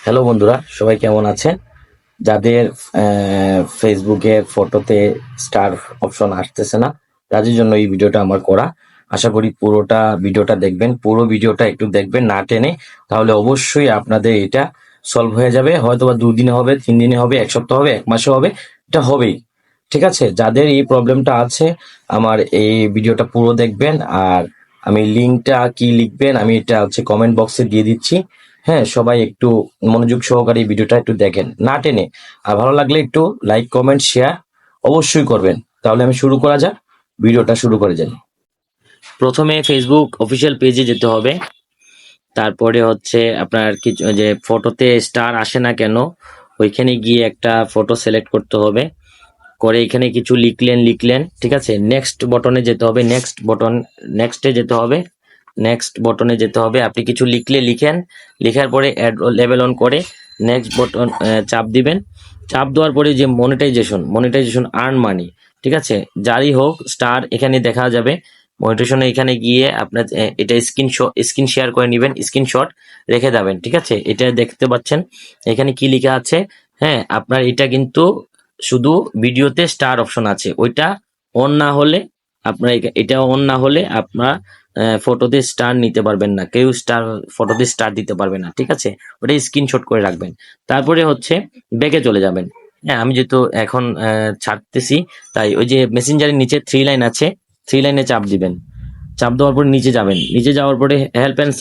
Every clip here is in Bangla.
হ্যালো বন্ধুরা, সবাই কেমন আছেন? যাদের ফেসবুকে ফটোতে স্টার অপশন আসতেছে না, তাদের জন্য এই ভিডিওটা আমার করা। আশা করি পুরোটা ভিডিওটা দেখবেন, পুরো ভিডিওটা একটু দেখবেন না টেনে, তাহলে অবশ্যই আপনাদের এটা সলভ হয়ে যাবে। হয়তোবা 2 দিনে হবে, 3 দিনে হবে, 1 সপ্তাহ হবে, 1 মাসে হবে, এটা হবেই। ঠিক আছে, যাদের এই প্রবলেমটা আছে আমার এই ভিডিওটা পুরো দেখবেন। আর আমি লিঙ্কটা কি লিখবেন আমি এটা কমেন্ট বক্সে দিয়ে দিচ্ছি। হ্যাঁ, সবাই একটু মনোযোগ সহকারে এই ভিডিওটা একটু দেখেন না টেনে। আর ভালো লাগলে একটু লাইক কমেন্ট শেয়ার অবশ্যই করবেন। তাহলে আমি শুরু করা যাক, ভিডিওটা শুরু করে যাই। প্রথমে ফেসবুক অফিসিয়াল পেজে যেতে হবে। তারপরে আপনার কিছু যে ফটোতে স্টার আসে না কেন, ওইখানে গিয়ে একটা ফটো সিলেক্ট করতে হবে। করে এখানে কিছু লিখলেন, ঠিক আছে। নেক্সট বটনে যেতে হবে, নেক্সটে যেতে হবে, নেক্সট বটনে যেতে হবে। আপনি কিছু লিখেন, লেখার পরে অ্যাড লেভেল অন করে নেক্সট বটন চাপ দিবেন। চাপ দেওয়ার পরে যে মনিটাইজেশন আর্ন মানি, ঠিক আছে, যারই হোক স্টার এখানে দেখা যাবে। মনিটাইজেশনে এখানে গিয়ে আপনার এটা স্ক্রিন শেয়ার করে নেবেন, স্ক্রিনশট রেখে যাবেন, ঠিক আছে। এটা দেখতে পাচ্ছেন এখানে কি লেখা আছে। হ্যাঁ, আপনার এটা কিন্তু শুধু ভিডিওতে স্টার অপশন আছে, ওইটা অন না হলে আপনার এটা অন না হলে আপনার ফটোতে স্টার নিতে পারবেন না, কেউ ফটোতে স্টার দিতে পারবে না, ঠিক আছে। ওটা স্ক্রিনশট করে রাখবেন। তারপরে ব্যাকে চলে যাবেন। হ্যাঁ, আমি যেহেতু এখন ছাড়তেছি, তাই ওই যে মেসেঞ্জারের নিচে 3 লাইন আছে, 3 লাইনে চাপ দিবেন। চাপ দেওয়ার পরে নিচে যাবেন, নিচে যাওয়ার পরে হেল্প অ্যান্ড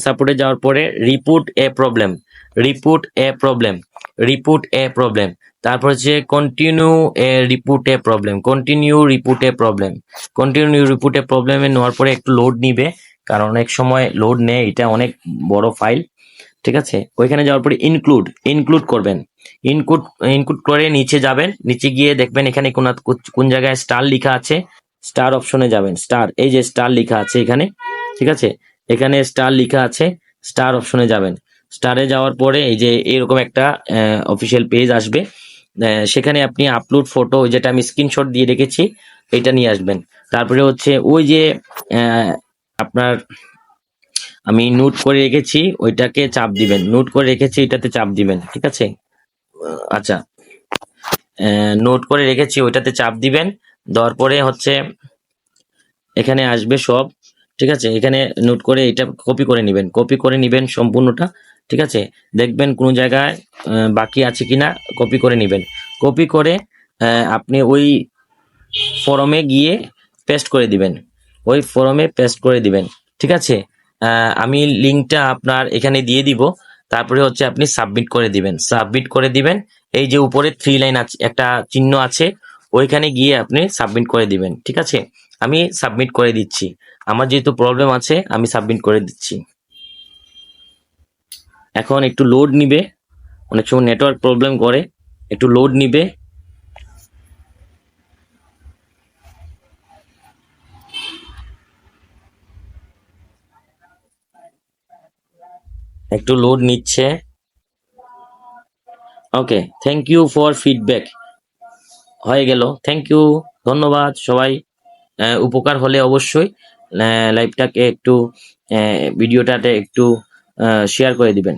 সাপোর্টে যাওয়ার পরে report a problem, report a problem, report a problem. তারপর continue report a problem, continue report a প্রবলেমে নেওয়ার পরে একটু লোড নিবে, কারণ অনেক সময় লোড নেয়, এটা অনেক বড় ফাইল, ঠিক আছে। ওইখানে যাওয়ার পরে ইনক্লুড করবেন। ইনক্লুড করে নিচে যাবেন, নিচে গিয়ে দেখবেন এখানে কোন জায়গায় স্টার লেখা আছে, স্টার অপশনে যাবেন। স্টার, এই যে স্টার লেখা আছে এখানে, ঠিক আছে, এখানে স্টার লেখা আছে, স্টার অপশনে যাবেন। স্টারে যাওয়ার পরে এই যে এরকম একটা অফিসিয়াল পেজ আসবে। সেখানে আপনি আপলোড ফটো, যেটা আমি স্ক্রিনশট দিয়ে রেখেছি, এটা নিয়ে আসবেন। তারপরে ওই যে আপনার আমি নোট করে রেখেছি, ওইটাকে চাপ দিবেন, নোট করে রেখেছি এটাতে চাপ দিবেন, ঠিক আছে। আচ্ছা, নোট করে রেখেছি ওইটাতে চাপ দিবেন। দেওয়ার পরে এখানে আসবে সব, ঠিক আছে। এখানে নোট করে এটা কপি করে নিবেন সম্পূর্ণটা, ঠিক আছে। দেখবেন কোনো জায়গায় বাকি আছে কিনা, কপি করে নিবেন। কপি করে আপনি ওই ফরমে গিয়ে পেস্ট করে দিবেন, ঠিক আছে। আমি লিঙ্কটা আপনার এখানে দিয়ে দিব। তারপরে আপনি সাবমিট করে দিবেন। এই যে উপরে 3 লাইন আছে, একটা চিহ্ন আছে, ওইখানে গিয়ে আপনি সাবমিট করে দিবেন, ঠিক আছে। আমি সাবমিট করে দিচ্ছি, আমার যেহেতু প্রবলেম আছে আমি সাবমিট করে দিচ্ছি। এখন একটু লোড নিবে, অনেক সময় নেটওয়ার্ক প্রবলেম করে, একটু লোড নিবে। একটু লোড নিচ্ছে। ওকে, থ্যাংক ইউ ফর ফিডব্যাক, হয়ে গেল, থ্যাংক ইউ, ধন্যবাদ সবাই। উপকার হলে অবশ্যই লাইভটাকে একটু ভিডিওটাতে একটু শেয়ার করে দিবেন।